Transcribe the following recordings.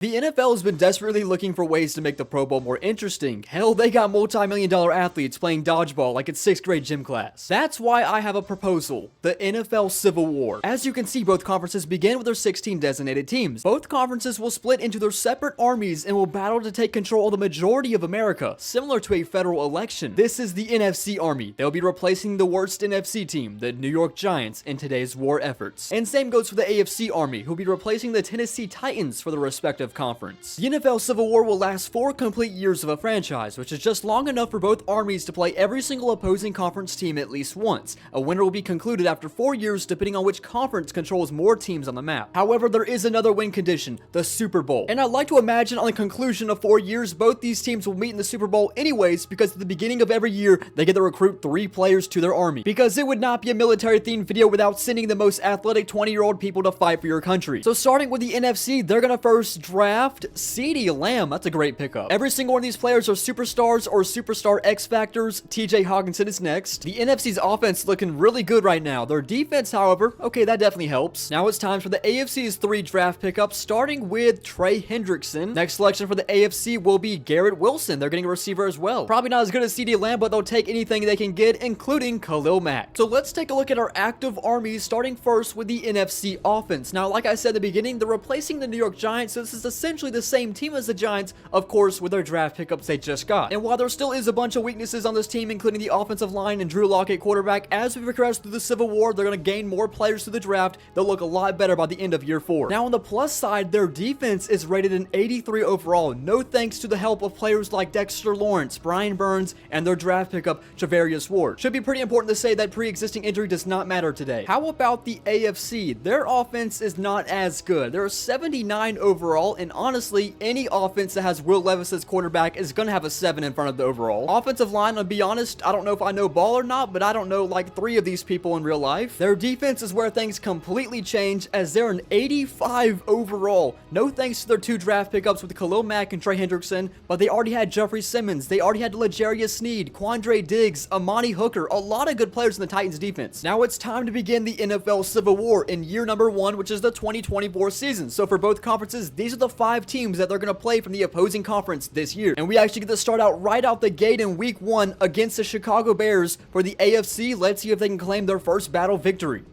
The NFL has been desperately looking for ways to make the Pro Bowl more interesting. Hell, they got multi-million-dollar athletes playing dodgeball like it's 6th grade gym class. That's why I have a proposal: the NFL Civil War. As you can see, both conferences begin with their 16 designated teams. Both conferences will split into their separate armies and will battle to take control of the majority of America, similar to a federal election. This is the NFC Army. They'll be replacing the worst NFC team, the New York Giants, in today's war efforts. And same goes for the AFC Army, who'll be replacing the Tennessee Titans for the respective conference. The NFL Civil War will last 4 complete years of a franchise, which is just long enough for both armies to play every single opposing conference team at least once. A winner will be concluded after 4 years depending on which conference controls more teams on the map. However, there is another win condition: the Super Bowl. And I'd like to imagine on the conclusion of 4 years, both these teams will meet in the Super Bowl anyways, because at the beginning of every year, they get to recruit 3 players to their army. Because it would not be a military-themed video without sending the most athletic 20-year-old people to fight for your country. So starting with the NFC, they're gonna first draft CeeDee Lamb. That's a great pickup. Every single one of these players are superstars or superstar X Factors. TJ Hawkinson is next. The NFC's offense looking really good right now. Their defense, however, okay, that definitely helps. Now it's time for the AFC's 3 draft pickups, starting with Trey Hendrickson. Next selection for the AFC will be Garrett Wilson. They're getting a receiver as well. Probably not as good as CeeDee Lamb, but they'll take anything they can get, including Khalil Mack. So let's take a look at our active armies, starting first with the NFC offense. Now, like I said at the beginning, they're replacing the New York Giants, so this is essentially the same team as the Giants, of course, with their draft pickups they just got. And while there still is a bunch of weaknesses on this team, including the offensive line and Drew Lock at quarterback, as we progress through the Civil War, they're going to gain more players through the draft. They'll look a lot better by the end of year 4. Now, on the plus side, their defense is rated an 83 overall, no thanks to the help of players like Dexter Lawrence, Brian Burns, and their draft pickup, Javarius Ward. Should be pretty important to say that pre-existing injury does not matter today. How about the AFC? Their offense is not as good. They're 79 overall, and honestly, any offense that has Will Levis as quarterback is going to have a 7 in front of the overall. Offensive line, I'll be honest, I don't know if I know ball or not, but I don't know like 3 of these people in real life. Their defense is where things completely change, as they're an 85 overall. No thanks to their 2 draft pickups with Khalil Mack and Trey Hendrickson, but they already had Jeffrey Simmons, they already had L'Jarius Sneed, Quandre Diggs, Amani Hooker, a lot of good players in the Titans defense. Now it's time to begin the NFL Civil War in year number 1, which is the 2024 season. So for both conferences, these are the 5 teams that they're going to play from the opposing conference this year. And we actually get to start out right out the gate in week 1 against the Chicago Bears for the AFC. Let's see if they can claim their first battle victory.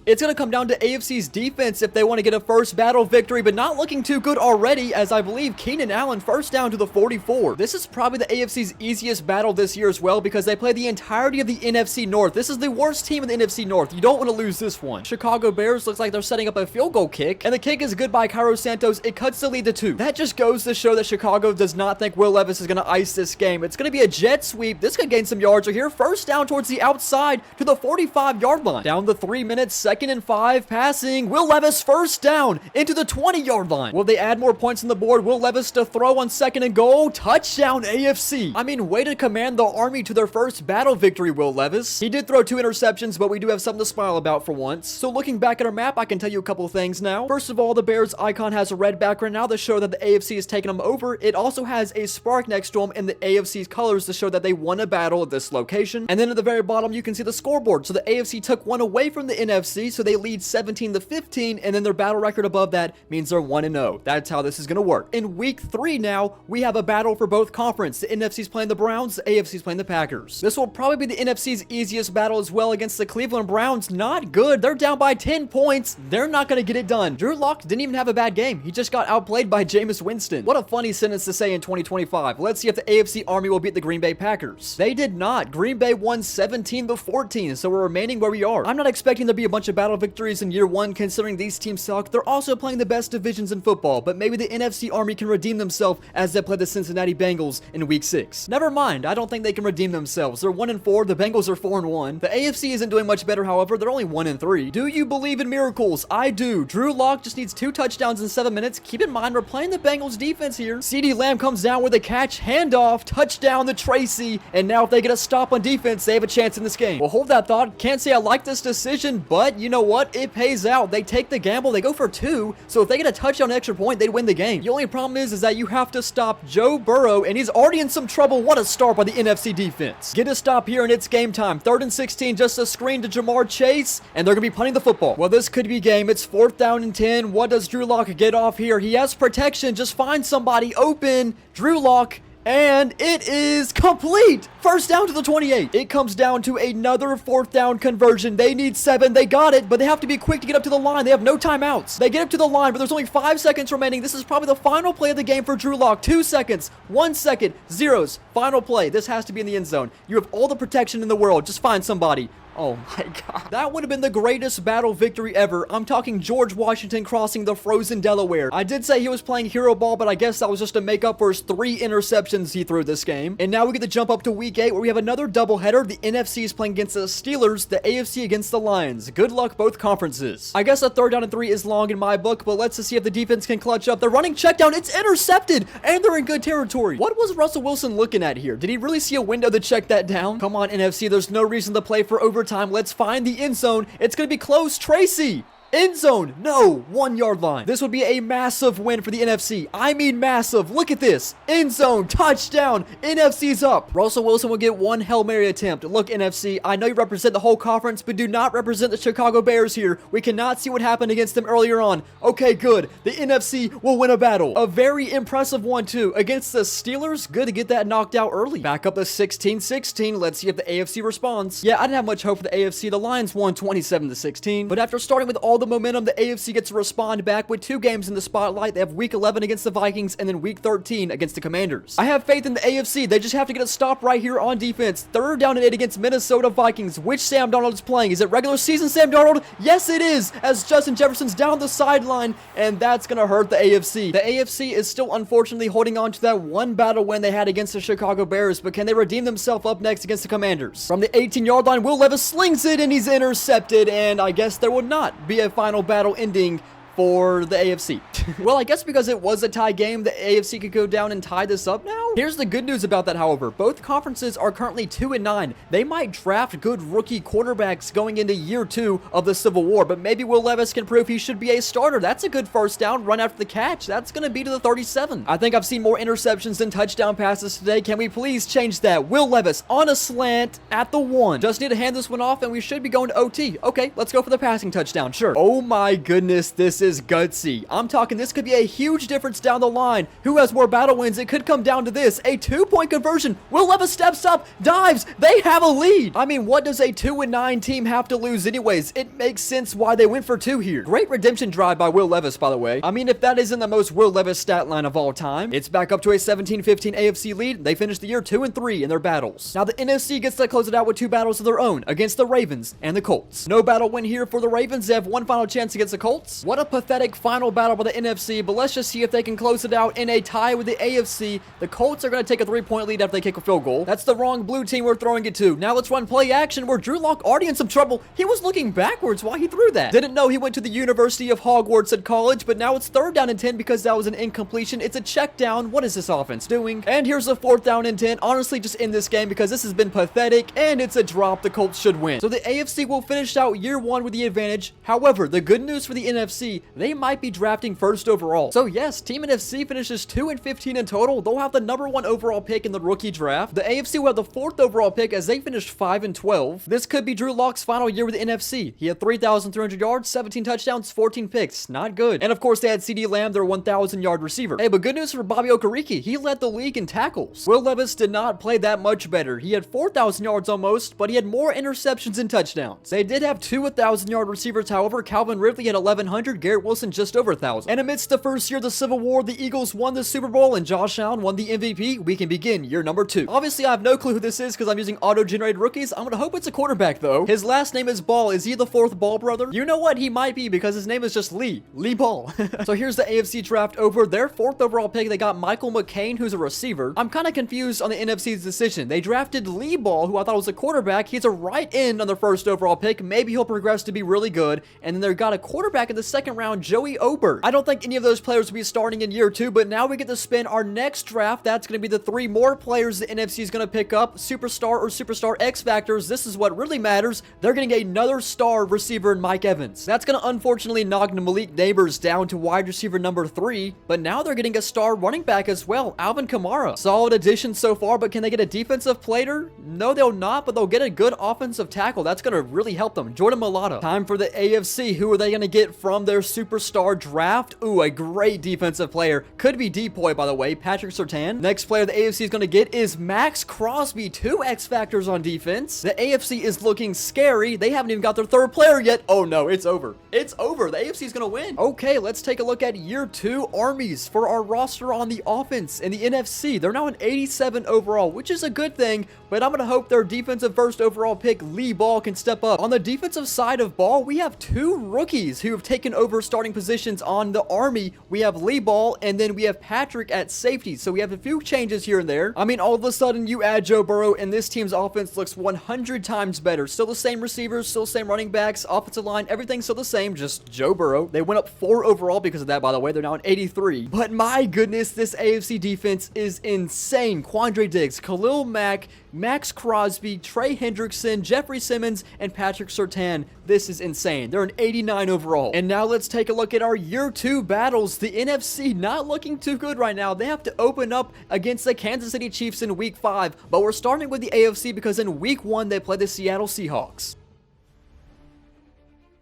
It's going to come down to AFC's defense if they want to get a first battle victory, but not looking too good already, as I believe Keenan Allen first down to the 44. This is probably the AFC's easiest battle this year as well, because they play the entirety of the NFC North. This is the worst team in the NFC North. You don't want to lose this one. Chicago Bears looks like they're setting up a field goal kick, and the kick is good by Cairo Santos. It cuts the lead to 2. That just goes to show that Chicago does not think Will Levis is going to ice this game. It's going to be a jet sweep. This could gain some yards right here. First down towards the outside to the 45-yard line. Down the 3 minutes, 2nd and 5, passing. Will Levis first down into the 20-yard line. Will they add more points on the board? Will Levis to throw on 2nd and goal. Touchdown AFC. I mean, way to command the army to their first battle victory, Will Levis. He did throw 2 interceptions, but we do have something to smile about for once. So looking back at our map, I can tell you a couple of things now. First of all, the Bears icon has a red background now to show that the AFC is taking them over. It also has a spark next to them in the AFC's colors to show that they won a battle at this location. And then at the very bottom, you can see the scoreboard. So the AFC took 1 away from the NFC, so they lead 17-15, and then their battle record above that means they're 1-0. That's how this is going to work. In week 3 now, we have a battle for both conferences. The NFC's playing the Browns, the AFC's playing the Packers. This will probably be the NFC's easiest battle as well against the Cleveland Browns. Not good. They're down by 10 points. They're not going to get it done. Drew Lock didn't even have a bad game. He just got outplayed by Jameis Winston. What a funny sentence to say in 2025. Let's see if the AFC Army will beat the Green Bay Packers. They did not. Green Bay won 17-14, so we're remaining where we are. I'm not expecting there to be a bunch of battle victories in year 1, considering these teams suck. They're also playing the best divisions in football, but maybe the NFC Army can redeem themselves as they play the Cincinnati Bengals in week 6. Never mind, I don't think they can redeem themselves. They're 1-4, the Bengals are 4-1. The AFC isn't doing much better, however. They're only 1-3. Do you believe in miracles? I do. Drew Lock just needs 2 touchdowns in 7 minutes. Keep in mind, we're playing the Bengals defense here. CeeDee Lamb comes down with a catch, handoff, touchdown to Tracy, and now if they get a stop on defense, they have a chance in this game. Well, hold that thought. Can't say I like this decision, but But you know what? It pays out. They take the gamble. They go for 2. So if they get a touchdown extra point, they'd win the game. The only problem is that you have to stop Joe Burrow, and he's already in some trouble. What a start by the NFC defense. Get a stop here, and it's game time. 3rd and 16, just a screen to Jamar Chase, and they're going to be punting the football. Well, this could be game. It's 4th down and 10. What does Drew Lock get off here? He has protection. Just find somebody open. Drew Lock. And it is complete. 1st down to the 28. It comes down to another 4th down conversion. They need 7. They got it, but they have to be quick to get up to the line. They have no timeouts. They get up to the line, but there's only 5 seconds remaining. This is probably the final play of the game for Drew Lock. 2 seconds, 1 second, zeros. Final play. This has to be in the end zone. You have all the protection in the world. Just find somebody. Oh my god. That would have been the greatest battle victory ever. I'm talking George Washington crossing the frozen Delaware. I did say he was playing hero ball, but I guess that was just to make up for his 3 interceptions he threw this game. And now we get to jump up to week 8 where we have another doubleheader. The NFC is playing against the Steelers, the AFC against the Lions. Good luck both conferences. I guess a 3rd down and 3 is long in my book, but let's see if the defense can clutch up. They're running check down. It's intercepted, and they're in good territory. What was Russell Wilson looking at here? Did he really see a window to check that down? Come on, NFC. There's no reason to play for overtime. Let's find the end zone. It's going to be close. Tracy. End zone. No. 1 yard line. This would be a massive win for the NFC. I mean massive. Look at this. End zone. Touchdown. NFC's up. Russell Wilson will get 1 Hail Mary attempt. Look, NFC, I know you represent the whole conference, but do not represent the Chicago Bears here. We cannot see what happened against them earlier on. Okay, good. The NFC will win a battle. A very impressive one, too. Against the Steelers, good to get that knocked out early. Back up to 16-16. Let's see if the AFC responds. Yeah, I didn't have much hope for the AFC. The Lions won 27-16. But after starting with all the momentum, the AFC gets to respond back with 2 games in the spotlight. They have week 11 against the Vikings and then week 13 against the Commanders. I have faith in the AFC. They just have to get a stop right here on defense. 3rd down and 8 against Minnesota Vikings. Which Sam Darnold is playing? Is it regular season Sam Darnold? Yes, it is, as Justin Jefferson's down the sideline, and that's going to hurt the AFC. The AFC is still unfortunately holding on to that 1 battle win they had against the Chicago Bears, but can they redeem themselves up next against the Commanders? From the 18-yard line, Will Levis slings it, and he's intercepted, and I guess there would not be a final battle ending for the AFC. Well, I guess because it was a tie game, the AFC could go down and tie this up now. Here's the good news about that, however. Both conferences are currently 2-9. They might draft good rookie quarterbacks going into year 2 of the Civil War, but maybe Will Levis can prove he should be a starter. That's a good 1st down, run after the catch. That's going to be to the 37. I think I've seen more interceptions than touchdown passes today. Can we please change that? Will Levis on a slant at the 1. Just need to hand this one off, and we should be going to OT. Okay, let's go for the passing touchdown. Sure. Oh my goodness, this is gutsy. I'm talking this could be a huge difference down the line. Who has more battle wins? It could come down to this. A 2-point conversion. Will Levis steps up, dives. They have a lead. I mean, what does a 2-9 team have to lose anyways? It makes sense why they went for 2 here. Great redemption drive by Will Levis, by the way. I mean, if that isn't the most Will Levis stat line of all time. It's back up to a 17-15 AFC lead. They finished the year 2-3 in their battles. Now the NFC gets to close it out with 2 battles of their own against the Ravens and the Colts. No battle win here for the Ravens. They have 1 final chance against the Colts. What a pathetic final battle by the NFC, but let's just see if they can close it out in a tie with the AFC. The Colts are going to take a 3-point lead after they kick a field goal. That's the wrong blue team we're throwing it to. Now let's run play action where Drew Lock already in some trouble. He was looking backwards while he threw that. Didn't know he went to the University of Hogwarts at college, but now it's 3rd down and 10 because that was an incompletion. It's a check down. What is this offense doing? And here's a 4th down and 10. Honestly, just in this game because this has been pathetic and it's a drop. The Colts should win. So the AFC will finish out year 1 with the advantage. However, the good news for the NFC, they might be drafting 1st overall. So yes, Team NFC finishes 2-15 in total. They'll have the number 1 overall pick in the rookie draft. The AFC will have the 4th overall pick as they finished 5-12. This could be Drew Lock's final year with the NFC. He had 3,300 yards, 17 touchdowns, 14 picks. Not good. And of course, they had CeeDee Lamb, their 1,000-yard receiver. Hey, but good news for Bobby Okereke. He led the league in tackles. Will Levis did not play that much better. He had 4,000 yards almost, but he had more interceptions than touchdowns. They did have 2 1,000-yard receivers, however. Calvin Ridley had 1,100, Garrett Wilson just over 1,000. And amidst the first year of the Civil War, the Eagles won the Super Bowl and Josh Allen won the MVP. We can begin year number 2. Obviously, I have no clue who this is because I'm using auto-generated rookies. I'm gonna hope it's a quarterback though. His last name is Ball. Is he the 4th Ball brother? You know what? He might be because his name is just Lee Ball. So here's the AFC draft over. Their 4th overall pick, they got Michael McCain, who's a receiver. I'm kind of confused on the NFC's decision. They drafted Lee Ball, who I thought was a quarterback. He's a right end on their 1st overall pick. Maybe he'll progress to be really good. And then they got a quarterback in the 2nd round round Joey Oberg. I don't think any of those players will be starting in year 2, but now we get to spin our next draft. That's going to be the 3 more players the NFC is going to pick up, superstar or superstar X Factors. This is what really matters. They're getting another star receiver in Mike Evans. That's going to unfortunately knock Malik Neighbors down to wide receiver number 3, but now they're getting a star running back as well, Alvin Kamara. Solid addition so far, but can they get a defensive player? No, they'll not, but they'll get a good offensive tackle. That's going to really help them. Jordan Mailata. Time for the AFC. Who are they going to get from their superstar draft? Ooh, a great defensive player. Could be Depoy, by the way, Patrick Surtain. Next player the AFC is going to get is Max Crosby. 2 X Factors on defense. The AFC is looking scary. They haven't even got their 3rd player yet. Oh no, it's over. It's over. The AFC is going to win. Okay, let's take a look at year 2 armies for our roster on the offense in the NFC. They're now an 87 overall, which is a good thing, but I'm going to hope their defensive first overall pick, Lee Ball, can step up. On the defensive side of ball, we have 2 rookies who have taken over starting positions on the Army. We have Lee Ball, and then we have Patrick at safety. So we have a few changes here and there. I mean, all of a sudden, you add Joe Burrow, and this team's offense looks 100 times better. Still the same receivers, still the same running backs, offensive line, everything's still the same, just Joe Burrow. They went up 4 overall because of that, by the way. They're now at 83. But my goodness, this AFC defense is insane. Quandre Diggs, Khalil Mack, Max Crosby, Trey Hendrickson, Jeffrey Simmons, and Patrick Surtain. This is insane. They're an 89 overall. And now let's take a look at our year 2 battles. The NFC not looking too good right now. They have to open up against the Kansas City Chiefs in week 5, but we're starting with the AFC because in week 1 they play the Seattle Seahawks.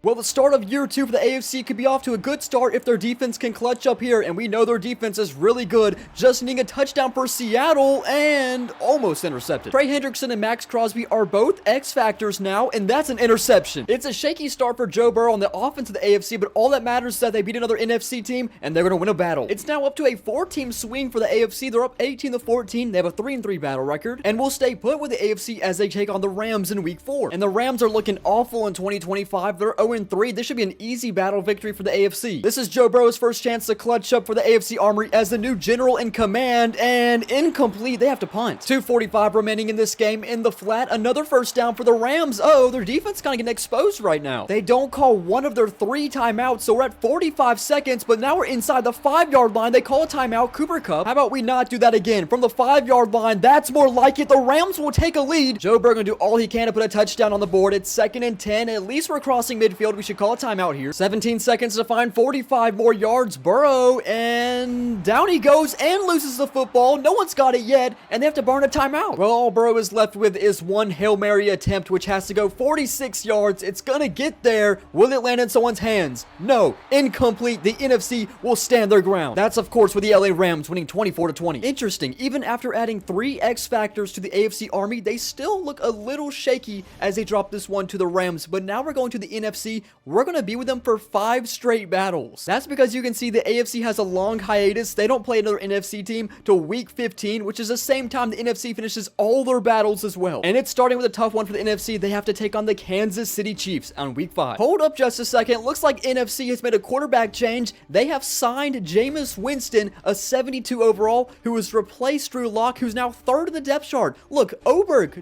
Well, the start of year 2 for the AFC could be off to a good start if their defense can clutch up here, and we know their defense is really good. Just needing a touchdown for Seattle, and almost intercepted. Trey Hendrickson and Max Crosby are both X Factors now, and that's an interception. It's a shaky start for Joe Burrow on the offense of the AFC, but all that matters is that they beat another NFC team, and they're going to win a battle. It's now up to a 4-team swing for the AFC. They're up 18-14. They have a 3-3 battle record, and we'll stay put with the AFC as they take on the Rams in week 4. And the Rams are looking awful in 2025. They're 0-3. This should be an easy battle victory for the AFC. This is Joe Burrow's first chance to clutch up for the AFC Armory as the new general in command, and incomplete. They have to punt. 2:45 remaining in this game. In the flat, another first down for the Rams. Oh, their defense kind of getting exposed right now. They don't call one of their 3 timeouts, so we're at 45 seconds, but now we're inside the 5-yard line. They call a timeout. Cooper Kupp. How about we not do that again? From the 5-yard line, that's more like it. The Rams will take a lead. Joe Burrow gonna do all he can to put a touchdown on the board. It's 2nd and 10. At least we're crossing midfield. We should call a timeout here. 17 seconds to find 45 more yards. Burrow, and down he goes and loses the football. No one's got it yet, and they have to burn a timeout. Well, all Burrow is left with is one Hail Mary attempt, which has to go 46 yards. It's gonna get there. Will it land in someone's hands? No. Incomplete. The NFC will stand their ground. That's, of course, with the LA Rams winning 24-20. Interesting. Even after adding 3 X Factors to the AFC Army, they still look a little shaky as they drop this one to the Rams. But now we're going to the NFC. We're going to be with them for 5 straight battles. That's because you can see the AFC has a long hiatus. They don't play another NFC team till week 15, which is the same time the NFC finishes all their battles as well. And it's starting with a tough one for the NFC. They have to take on the Kansas City Chiefs on week 5. Hold up just a second. Looks like NFC has made a quarterback change. They have signed Jameis Winston, a 72 overall, who has replaced Drew Lock, who's now 3rd in the depth chart. Look,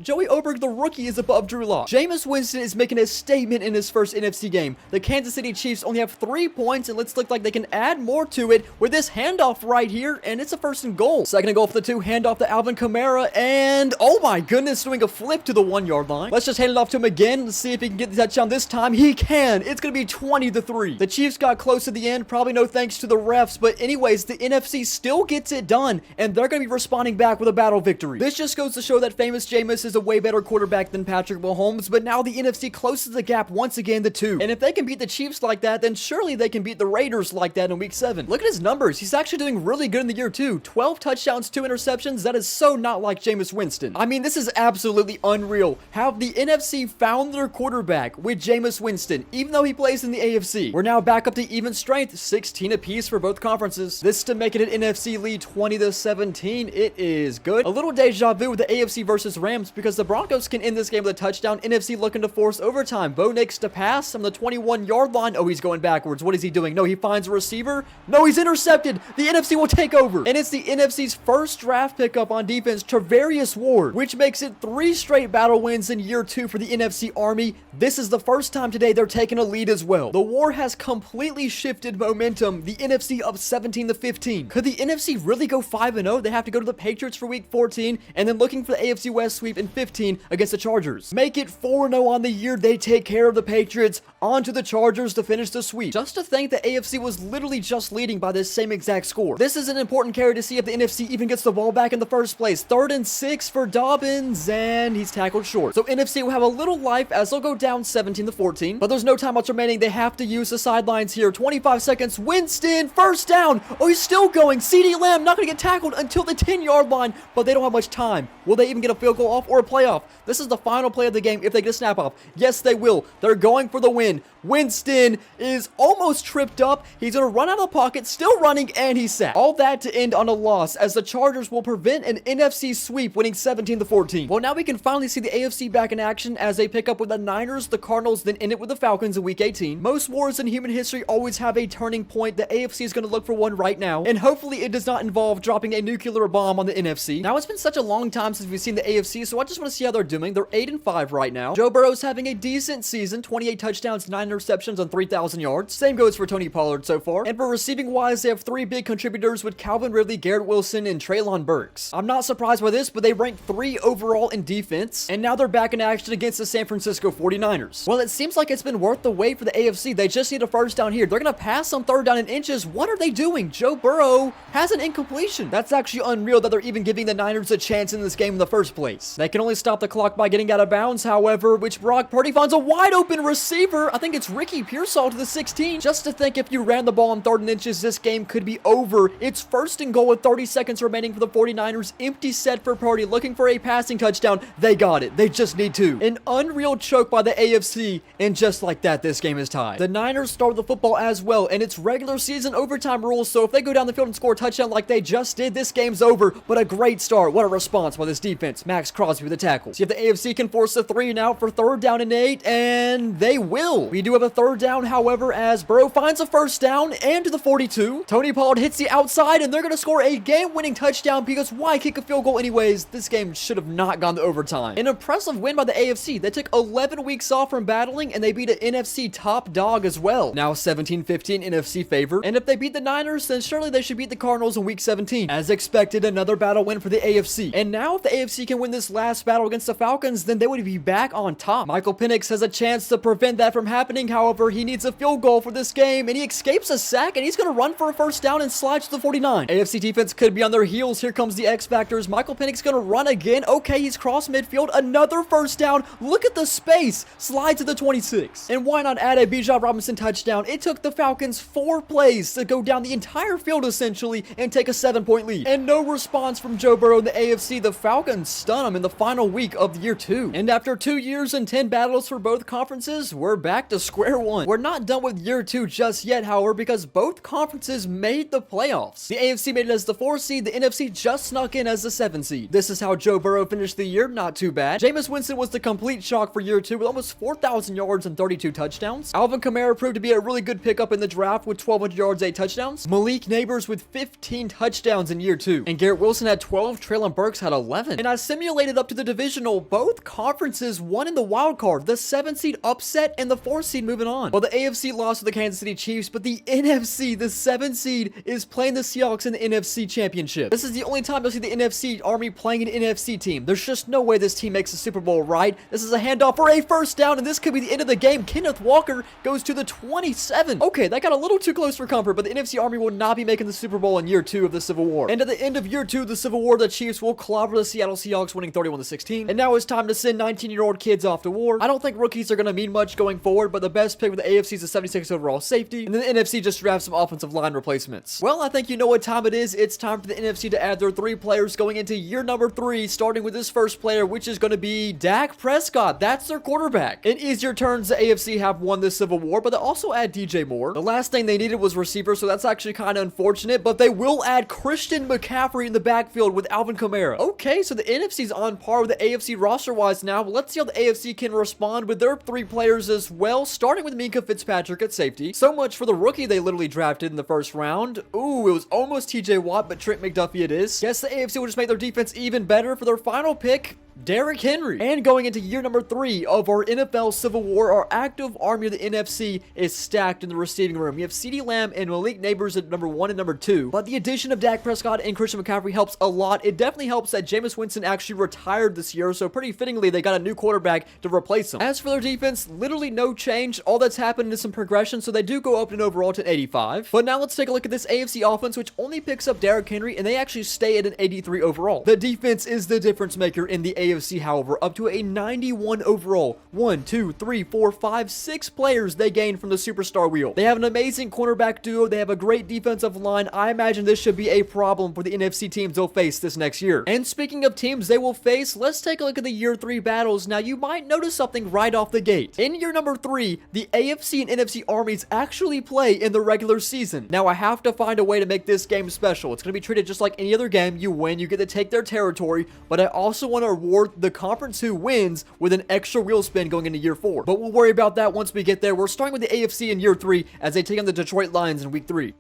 Joey Oberg, the rookie, is above Drew Lock. Jameis Winston is making a statement in his first NFC game. The Kansas City Chiefs only have 3 points, and let's look like they can add more to it with this handoff right here, and it's a 1st and goal. 2nd and goal for the 2, handoff to Alvin Kamara, and oh my goodness, doing a flip to the 1-yard line. Let's just hand it off to him again. Let's see if he can get the touchdown this time. He can. It's going to be 20-3. The Chiefs got close to the end, probably no thanks to the refs, but anyways, the NFC still gets it done, and they're going to be responding back with a battle victory. This just goes to show that famous Jameis is a way better quarterback than Patrick Mahomes, but now the NFC closes the gap once again to 2. And if they can beat the Chiefs like that, then surely they can beat the Raiders like that in week 7. Look at his numbers. He's actually doing really good in the year 2. 12 touchdowns, 2 interceptions. That is so not like Jameis Winston. I mean, this is absolutely unreal. Have the NFC found their quarterback with Jameis Winston, even though he plays in the AFC? We're now back up to even strength, 16 apiece for both conferences. This to make it an NFC lead 20-17. It is good. A little deja vu with the AFC versus Rams because the Broncos can end this game with a touchdown. NFC looking to force overtime. Bo Nix to pass. pass on the 21-yard line. Oh, he's going backwards. What is he doing? No, he finds a receiver. No, he's intercepted. The NFC will take over. And it's the NFC's first draft pickup on defense, Travarius Ward, which makes it 3 straight battle wins in year 2 for the NFC Army. This is the first time today they're taking a lead as well. The war has completely shifted momentum. The NFC up 17-15. Could the NFC really go 5-0? They have to go to the Patriots for week 14 and then looking for the AFC West sweep in 15 against the Chargers. Make it 4-0 on the year. They take care of the Patriots. On to the Chargers to finish the sweep. Just to think the AFC was literally just leading by this same exact score. This is an important carry to see if the NFC even gets the ball back in the first place. 3rd and 6 for Dobbins, and he's tackled short. So NFC will have a little life as they'll go down 17-14, but there's no timeouts remaining. They have to use the sidelines here. 25 seconds. Winston, first down. Oh, he's still going. CeeDee Lamb not going to get tackled until the 10-yard line, but they don't have much time. Will they even get a field goal off or a playoff? This is the final play of the game if they get a snap off. Yes, they will. They're going for the win. Winston is almost tripped up. He's going to run out of the pocket, still running, and he's sacked. All that to end on a loss as the Chargers will prevent an NFC sweep, winning 17-14. Well, now we can finally see the AFC back in action as they pick up with the Niners, the Cardinals, then end it with the Falcons in week 18. Most wars in human history always have a turning point. The AFC is going to look for one right now, and hopefully it does not involve dropping a nuclear bomb on the NFC. Now, it's been such a long time since we've seen the AFC, so I just want to see how they're doing. They're 8-5 right now. Joe Burrow's having a decent season, 28 touchdowns, 9 interceptions on 3,000 yards. Same goes for Tony Pollard so far. And for receiving wise, they have 3 big contributors with Calvin Ridley, Garrett Wilson, and Treylon Burks. I'm not surprised by this, but they rank 3 overall in defense, and now they're back in action against the San Francisco 49ers. Well, it seems like it's been worth the wait for the AFC. They just need a first down here. They're going to pass on 3rd down in inches. What are they doing? Joe Burrow has an incompletion. That's actually unreal that they're even giving the Niners a chance in this game in the first place. They can only stop the clock by getting out of bounds, however, which Brock Purdy finds a wide open receiver. I think it's Ricky Pearsall to the 16. Just to think if you ran the ball on 3rd and inches, this game could be over. It's 1st and goal with 30 seconds remaining for the 49ers. Empty set for Purdy, looking for a passing touchdown. They got it. They just need 2. An unreal choke by the AFC, and just like that, this game is tied. The Niners start the football as well, and it's regular season overtime rules, so if they go down the field and score a touchdown like they just did, this game's over. But a great start. What a response by this defense. Max Crosby with the tackle. See if the AFC can force a 3 and out for 3rd down and 8, and they will. We do have a 3rd down, however, as Burrow finds a first down and to the 42. Tony Pollard hits the outside, and they're going to score a game-winning touchdown because why kick a field goal anyways? This game should have not gone to overtime. An impressive win by the AFC. They took 11 weeks off from battling, and they beat an NFC top dog as well. Now 17-15 NFC favor, and if they beat the Niners, then surely they should beat the Cardinals in week 17. As expected, another battle win for the AFC. And now if the AFC can win this last battle against the Falcons, then they would be back on top. Michael Penix has a chance to prevent that from happening. However, he needs a field goal for this game, and he escapes a sack, and he's going to run for a first down and slide to the 49. AFC defense could be on their heels. Here comes the X Factors. Michael Penix going to run again. Okay, he's crossed midfield. Another first down. Look at the space. Slide to the 26. And why not add a Bijan Robinson touchdown? It took the Falcons 4 plays to go down the entire field essentially and take a 7-point lead. And no response from Joe Burrow in the AFC. The Falcons stun him in the final week of year 2. And after 2 years and 10 battles for both conferences, we're back to square one. We're not done with year 2 just yet, however, because both conferences made the playoffs. The AFC made it as the 4 seed, the NFC just snuck in as the 7 seed. This is how Joe Burrow finished the year, not too bad. Jameis Winston was the complete shock for year 2 with almost 4,000 yards and 32 touchdowns. Alvin Kamara proved to be a really good pickup in the draft with 1,200 yards, 8 touchdowns. Malik Neighbors with 15 touchdowns in year 2. And Garrett Wilson had 12, Treylon Burks had 11. And I simulated up to the divisional, both conferences won in the wild card. The 7 seed upset and the 4 seed moving on. Well, the AFC lost to the Kansas City Chiefs, but the NFC, the 7 seed, is playing the Seahawks in the NFC Championship. This is the only time you'll see the NFC Army playing an NFC team. There's just no way this team makes the Super Bowl, right? This is a handoff for a first down, and this could be the end of the game. Kenneth Walker goes to the 27. Okay, that got a little too close for comfort, but the NFC Army will not be making the Super Bowl in year 2 of the Civil War. And at the end of year 2 of the Civil War, the Chiefs will clobber the Seattle Seahawks, winning 31-16. And now it's time to send 19-year-old kids off to war. I don't think rookies are going to mean much going forward, but the best pick with the AFC is a 76 overall safety, and then the NFC just drafts some offensive line replacements. Well, I think you know what time it is. It's time for the NFC to add their 3 players going into year number 3, starting with this first player, which is going to be Dak Prescott. That's their quarterback. In easier turns, the AFC have won this Civil War, but they also add DJ Moore. The last thing they needed was receiver, so that's actually kind of unfortunate, but they will add Christian McCaffrey in the backfield with Alvin Kamara. Okay, so the NFC's on par with the AFC roster-wise now, but let's see how the AFC can respond with their 3 players as as well, starting with Minkah Fitzpatrick at safety. So much for the rookie they literally drafted in the first round. Ooh, it was almost TJ Watt, but Trent McDuffie it is. Guess the AFC will just make their defense even better for their final pick. Derrick Henry. And going into year number 3 of our NFL Civil War, our active army of the NFC is stacked in the receiving room. We have CeeDee Lamb and Malik Neighbors at number 1 and number 2. But the addition of Dak Prescott and Christian McCaffrey helps a lot. It definitely helps that Jameis Winston actually retired this year, so pretty fittingly they got a new quarterback to replace him. As for their defense, literally no change. All that's happened is some progression, so they do go up in overall to 85. But now let's take a look at this AFC offense, which only picks up Derrick Henry, and they actually stay at an 83 overall. The defense is the difference maker in the AFC, however, up to a 91 overall. 1, 2, 3, 4, 5, 6 players they gained from the superstar wheel. They have an amazing cornerback duo. They have a great defensive line. I imagine this should be a problem for the NFC teams they'll face this next year. And speaking of teams they will face, let's take a look at the year 3 battles. Now, you might notice something right off the gate. In year number 3, the AFC and NFC armies actually play in the regular season. Now, I have to find a way to make this game special. It's going to be treated just like any other game. You win, you get to take their territory, but I also want to reward the conference who wins with an extra wheel spin going into year 4. But we'll worry about that once we get there. We're starting with the AFC in year 3 as they take on the Detroit Lions in week 3.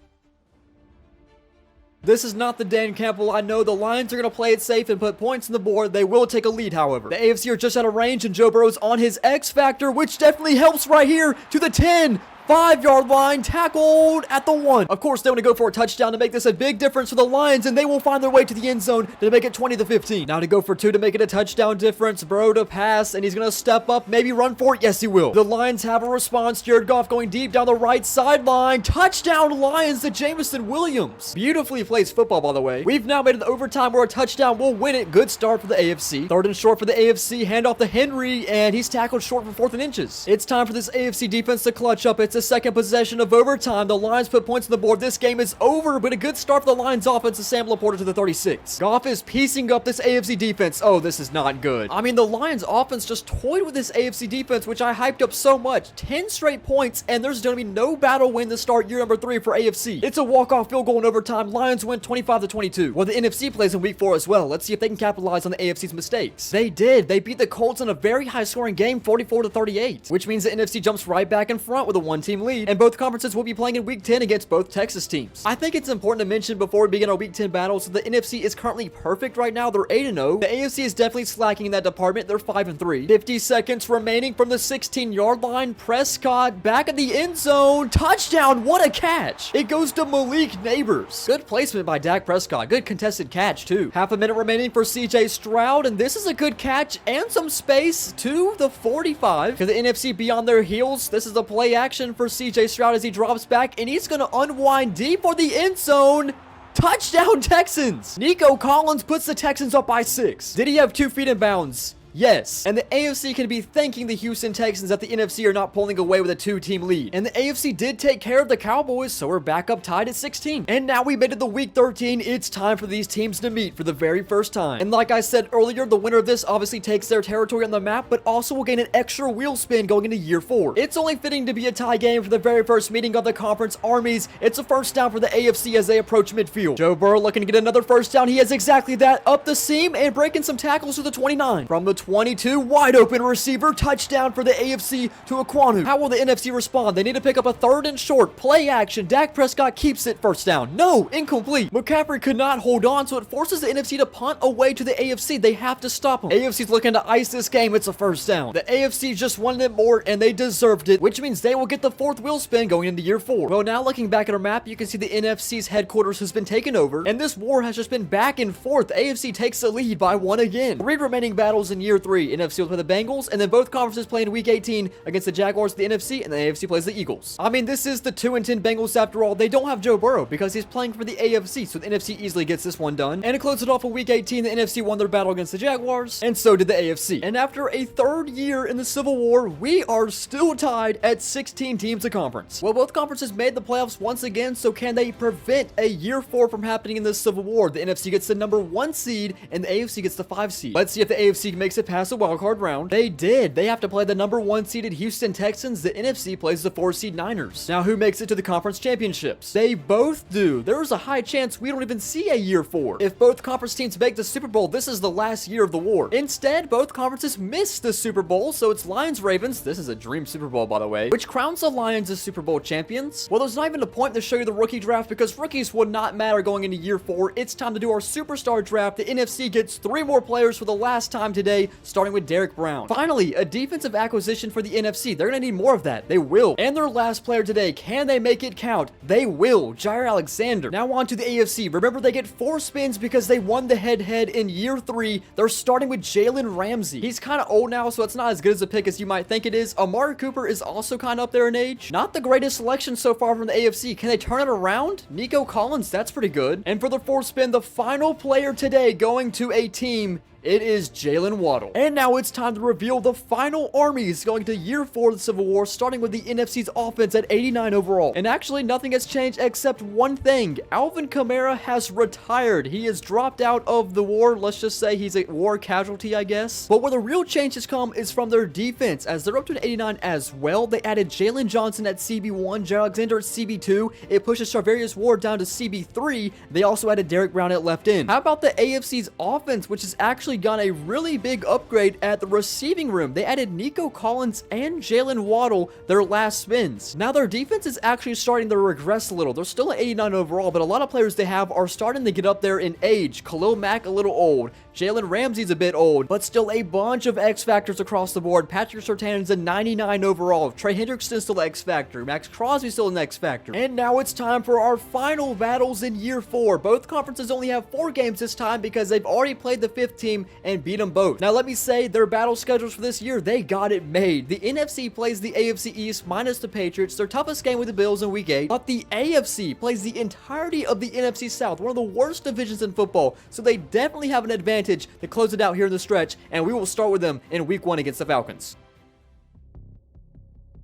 This is not the Dan Campbell. I know the Lions are going to play it safe and put points on the board. They will take a lead, however. The AFC are just out of range, and Joe Burrow's on his X Factor, which definitely helps right here to the 10. 5-yard line, tackled at the 1. Of course, they want to go for a touchdown to make this a big difference for the Lions, and they will find their way to the end zone to make it 20-15. Now to go for 2 to make it a touchdown difference. Burrow to pass, and he's going to step up, maybe run for it. Yes, he will. The Lions have a response. Jared Goff going deep down the right sideline. Touchdown Lions to Jameson Williams. Beautifully plays football, by the way. We've now made it to overtime where a touchdown will win it. Good start for the AFC. 3rd and short for the AFC. Handoff to Henry, and he's tackled short for 4th and inches. It's time for this AFC defense to clutch up. It's a second possession of overtime. The Lions put points on the board. This game is over, but a good start for the Lions offense to Sam Laporta to the 36. Goff is piecing up this AFC defense. Oh, this is not good. I mean, the Lions offense just toyed with this AFC defense, which I hyped up so much. 10 straight points, and there's going to be no battle win to start year number 3 for AFC. It's a walk-off field goal in overtime. Lions win 25-22. Well, the NFC plays in week 4 as well. Let's see if they can capitalize on the AFC's mistakes. They did. They beat the Colts in a very high-scoring game, 44-38, which means the NFC jumps right back in front with a 1-team lead. And both conferences will be playing in week 10 against both Texas teams. I think it's important to mention before we begin our week 10 battles that the NFC is currently perfect right now. They're 8-0. The AFC is definitely slacking in that department. They're 5-3. 50 seconds remaining from the 16-yard line. Prescott back at the end zone. Touchdown. What a catch. It goes to Malik Neighbors. Good placement by Dak Prescott. Good contested catch too. Half a minute remaining for CJ Stroud, and this is a good catch and some space to the 45. Can the NFC be on their heels? This is a play action for CJ Stroud as he drops back, and he's going to unwind deep for the end zone. Touchdown Texans! Nico Collins puts the Texans up by 6. Did he have 2 feet in bounds? Yes. And the AFC can be thanking the Houston Texans that the NFC are not pulling away with a 2-team lead. And the AFC did take care of the Cowboys, so we're back up tied at 16. And now we made it to week 13. It's time for these teams to meet for the very first time. And like I said earlier, the winner of this obviously takes their territory on the map, but also will gain an extra wheel spin going into year 4. It's only fitting to be a tie game for the very first meeting of the conference armies. It's a first down for the AFC as they approach midfield. Joe Burrow looking to get another first down. He has exactly that, up the seam and breaking some tackles to the 29. From the 22, wide open receiver, touchdown for the AFC to Aquanu. How will the NFC respond? They need to pick up a 3rd and short, play action. Dak Prescott keeps it, first down. No, incomplete. McCaffrey could not hold on, so it forces the NFC to punt away to the AFC. They have to stop him. AFC's looking to ice this game. It's a first down. The AFC just wanted it more, and they deserved it, which means they will get the 4th wheel spin going into year 4. Well, now looking back at our map, you can see the NFC's headquarters has been taken over, and this war has just been back and forth. The AFC takes the lead by 1 again. 3 remaining battles in year 3. NFC will play the Bengals, and then both conferences play in week 18 against the Jaguars, the NFC, and the AFC plays the Eagles. I mean, this is the 2-10 Bengals after all. They don't have Joe Burrow because he's playing for the AFC, so the NFC easily gets this one done. And to close it off in week 18, the NFC won their battle against the Jaguars, and so did the AFC. And after a 3rd year in the Civil War, we are still tied at 16 teams a conference. Well, both conferences made the playoffs once again, so can they prevent a year 4 from happening in the Civil War? The NFC gets the number 1 seed, and the AFC gets the 5 seed. Let's see if the AFC makes it pass the wildcard round. They did. They have to play the number 1 seeded Houston Texans. The NFC plays the 4 seed Niners. Now, who makes it to the conference championships? They both do. There's a high chance we don't even see a year 4. If both conference teams make the Super Bowl, this is the last year of the war. Instead, both conferences miss the Super Bowl, so it's Lions-Ravens. This is a dream Super Bowl, by the way, which crowns the Lions as Super Bowl champions. Well, there's not even a point to show you the rookie draft because rookies would not matter going into year 4. It's time to do our superstar draft. The NFC gets 3 more players for the last time today, starting with Derrick Brown. Finally, a defensive acquisition for the NFC. They're going to need more of that. They will. And their last player today, can they make it count? They will. Jair Alexander. Now on to the AFC. Remember, they get 4 spins because they won the head-to-head in year 3. They're starting with Jalen Ramsey. He's kind of old now, so it's not as good as a pick as you might think it is. Amari Cooper is also kind of up there in age. Not the greatest selection so far from the AFC. Can they turn it around? Nico Collins, that's pretty good. And for the 4th spin, the final player today going to a team, it is Jalen Waddle. And now it's time to reveal the final armies going to year 4 of the Civil War, starting with the NFC's offense at 89 overall. And actually, nothing has changed except one thing. Alvin Kamara has retired. He has dropped out of the war. Let's just say he's a war casualty, I guess. But where the real change has come is from their defense, as they're up to an 89 as well. They added Jalen Johnson at CB1, Jair Alexander at CB2. It pushes Charvarius Ward down to CB3. They also added Derrick Brown at left end. How about the AFC's offense, which is actually got a really big upgrade at the receiving room? They added Nico Collins and Jalen Waddle their last spins. Now their defense is actually starting to regress a little. They're still at 89 overall, but a lot of players they have are starting to get up there in age. Khalil Mack a little old. Jalen Ramsey's a bit old, but still a bunch of X factors across the board. Patrick Surtain's a 99 overall. Trey Hendrickson's still an X factor. Max Crosby's still an X factor. And now it's time for our final battles in year 4. Both conferences only have 4 games this time because they've already played the 5th team and beat them both. Now let me say, their battle schedules for this year, they got it made. The NFC plays the AFC East minus the Patriots, their toughest game with the Bills in week 8, but the AFC plays the entirety of the NFC South, one of the worst divisions in football, so they definitely have an advantage to close it out here in the stretch, and we will start with them in week 1 against the Falcons.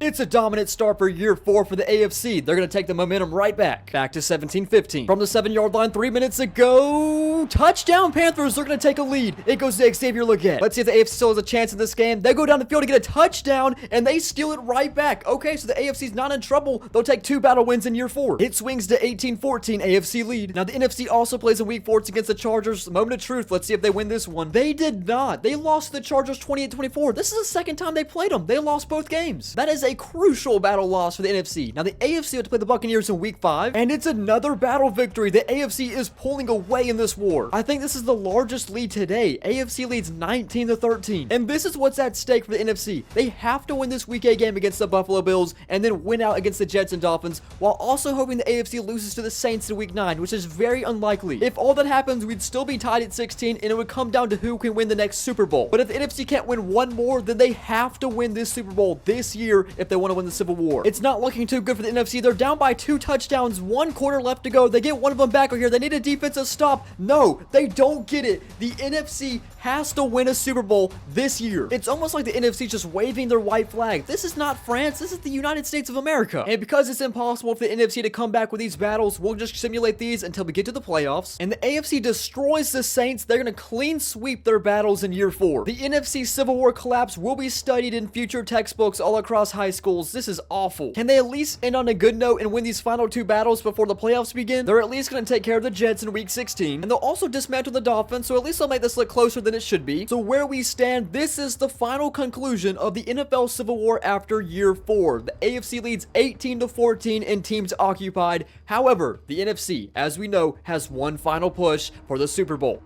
It's a dominant start for year 4 for the AFC. They're going to take the momentum right back to 17-15. From the 7-yard line 3 minutes ago, touchdown Panthers. They're going to take a lead. It goes to Xavier Legette. Let's see if the AFC still has a chance in this game. They go down the field to get a touchdown, and they steal it right back. Okay, so the AFC's not in trouble. They'll take 2 battle wins in year 4. It swings to 18-14, AFC lead. Now the NFC also plays in week 4. It's against the Chargers. Moment of truth. Let's see if they win this one. They did not. They lost to the Chargers 28-24. This is the second time they played them. They lost both games. That is a crucial battle loss for the NFC. Now the AFC had to play the Buccaneers in week 5, and it's another battle victory. The AFC is pulling away in this war. I think this is the largest lead today. AFC leads 19-13, and this is what's at stake for the NFC. They have to win this week 8 game against the Buffalo Bills and then win out against the Jets and Dolphins, while also hoping the AFC loses to the Saints in week 9, which is very unlikely. If all that happens, we'd still be tied at 16, and it would come down to who can win the next Super Bowl. But if the NFC can't win one more, then they have to win this Super Bowl this year if they want to win the Civil War. It's not looking too good for the NFC. They're down by 2 touchdowns, 1 quarter left to go. They get one of them back over here. They need a defensive stop. No, they don't get it. The NFC has to win a Super Bowl this year. It's almost like the NFC just waving their white flag. This is not France. This is the United States of America. And because it's impossible for the NFC to come back with these battles, we'll just simulate these until we get to the playoffs. And the AFC destroys the Saints. They're going to clean sweep their battles in year 4. The NFC Civil War collapse will be studied in future textbooks all across high schools. This is awful. Can they at least end on a good note and win these final 2 battles before the playoffs begin? They're at least going to take care of the Jets in week 16, and they'll also dismantle the Dolphins, so at least they'll make this look closer than it should be. So where we stand, this is the final conclusion of the NFL Civil War after year 4. The AFC leads 18-14 in teams occupied. However, the NFC, as we know, has one final push for the Super Bowl.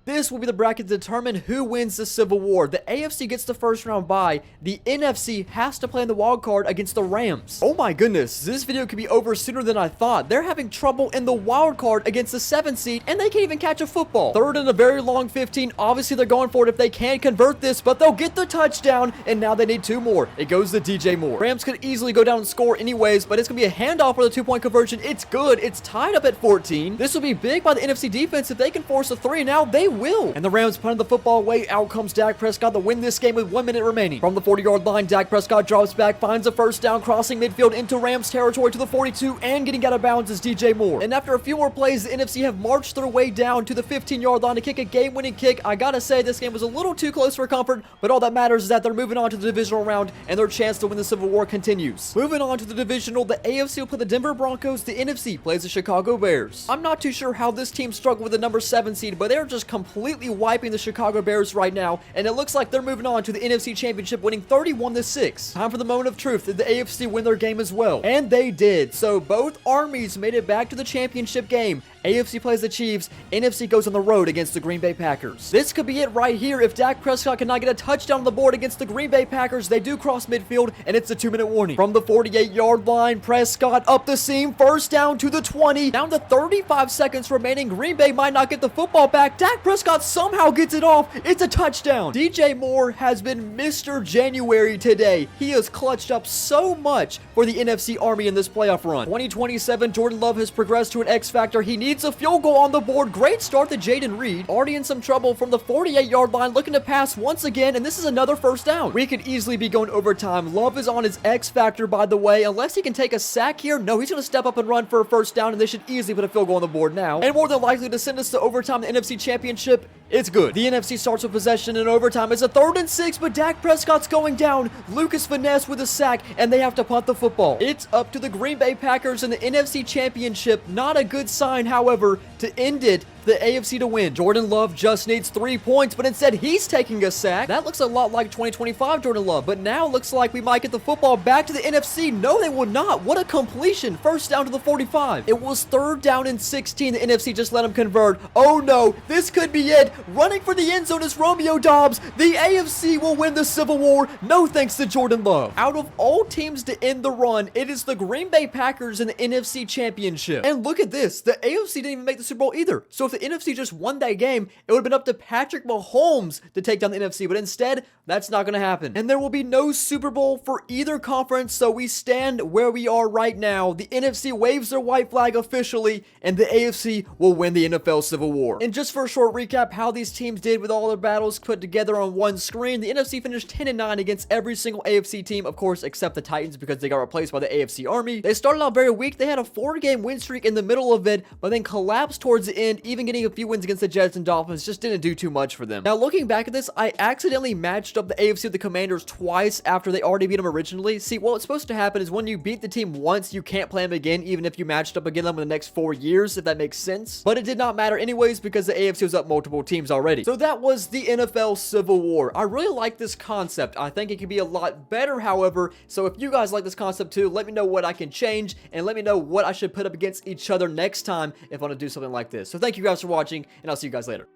This will be the bracket to determine who wins the Civil War. The AFC gets the first round bye. The NFC has to play in the wild card against the Rams. Oh my goodness, this video could be over sooner than I thought. They're having trouble in the wild card against the 7th seed, and they can't even catch a football. 3rd and a very long 15. Obviously, they're going for it if they can convert this, but they'll get the touchdown, and now they need 2 more. It goes to DJ Moore. Rams could easily go down and score anyways, but it's going to be a handoff for the 2-point conversion. It's good. It's tied up at 14. This will be big by the NFC defense if they can force a 3. Now they will. And the Rams punted the football away. Out comes Dak Prescott to win this game with 1 minute remaining. From the 40-yard line, Dak Prescott drops back, finds a first down, crossing midfield into Rams territory to the 42, and getting out of bounds is DJ Moore. And after a few more plays, the NFC have marched their way down to the 15-yard line to kick a game-winning kick. I gotta say, this game was a little too close for comfort, but all that matters is that they're moving on to the divisional round, and their chance to win the Civil War continues. Moving on to the divisional, the AFC will play the Denver Broncos, the NFC plays the Chicago Bears. I'm not too sure how this team struggled with the number 7 seed, but they're just completely wiping the Chicago Bears right now, and it looks like they're moving on to the NFC Championship, winning 31-6. Time for the moment of truth. Did the AFC win their game as well? And they did. So both armies made it back to the championship game. AFC plays the Chiefs, NFC goes on the road against the Green Bay Packers. This could be it right here. If Dak Prescott cannot get a touchdown on the board against the Green Bay Packers, they do cross midfield, and it's a 2-minute warning. From the 48-yard line, Prescott up the seam, first down to the 20, down to 35 seconds remaining. Green Bay might not get the football back. Dak Prescott somehow gets it off. It's a touchdown. DJ Moore has been Mr. January today. He has clutched up so much for the NFC Army in this playoff run. 2027, Jordan Love has progressed to an X factor. He needs a field goal on the board. Great start to Jaden Reed. Already in some trouble from the 48-yard line, looking to pass once again, and this is another first down. We could easily be going overtime. Love is on his X factor, by the way. Unless he can take a sack here, no, he's going to step up and run for a first down, and they should easily put a field goal on the board now. And more than likely to send us to overtime in the NFC Championship. It's good. The NFC starts with possession in overtime. It's a 3rd and 6, but Dak Prescott's going down. Lucas Finesse with a sack, and they have to punt the football. It's up to the Green Bay Packers in the NFC Championship. Not a good sign, however, to end it. The AFC to win. Jordan Love just needs 3 points, but instead he's taking a sack. That looks a lot like 2025 Jordan Love, but now it looks like we might get the football back to the NFC. No, they will not. What a completion. First down to the 45. It was 3rd down and 16. The NFC just let him convert. Oh no, this could be it. Running for the end zone is Romeo Doubs. The AFC will win the Civil War. No thanks to Jordan Love. Out of all teams to end the run, it is the Green Bay Packers in the NFC Championship. And look at this. The AFC didn't even make the Super Bowl either. So if the NFC just won that game, it would have been up to Patrick Mahomes to take down the NFC, but instead, that's not going to happen. And there will be no Super Bowl for either conference, so we stand where we are right now. The NFC waves their white flag officially, and the AFC will win the NFL Civil War. And just for a short recap, how these teams did with all their battles put together on one screen, the NFC finished 10-9 against every single AFC team, of course, except the Titans because they got replaced by the AFC Army. They started out very weak. They had a 4-game win streak in the middle of it, but then collapsed towards the end, even getting a few wins against the Jets and Dolphins just didn't do too much for them. Now, looking back at this, I accidentally matched up the AFC with the Commanders twice after they already beat them originally. See, what's supposed to happen is when you beat the team once, you can't play them again, even if you matched up against them in the next 4 years, if that makes sense. But it did not matter anyways because the AFC was up multiple teams already. So that was the NFL Civil War. I really like this concept. I think it could be a lot better, however. So if you guys like this concept too, let me know what I can change, and let me know what I should put up against each other next time if I want to do something like this. So thank you guys for watching, and I'll see you guys later.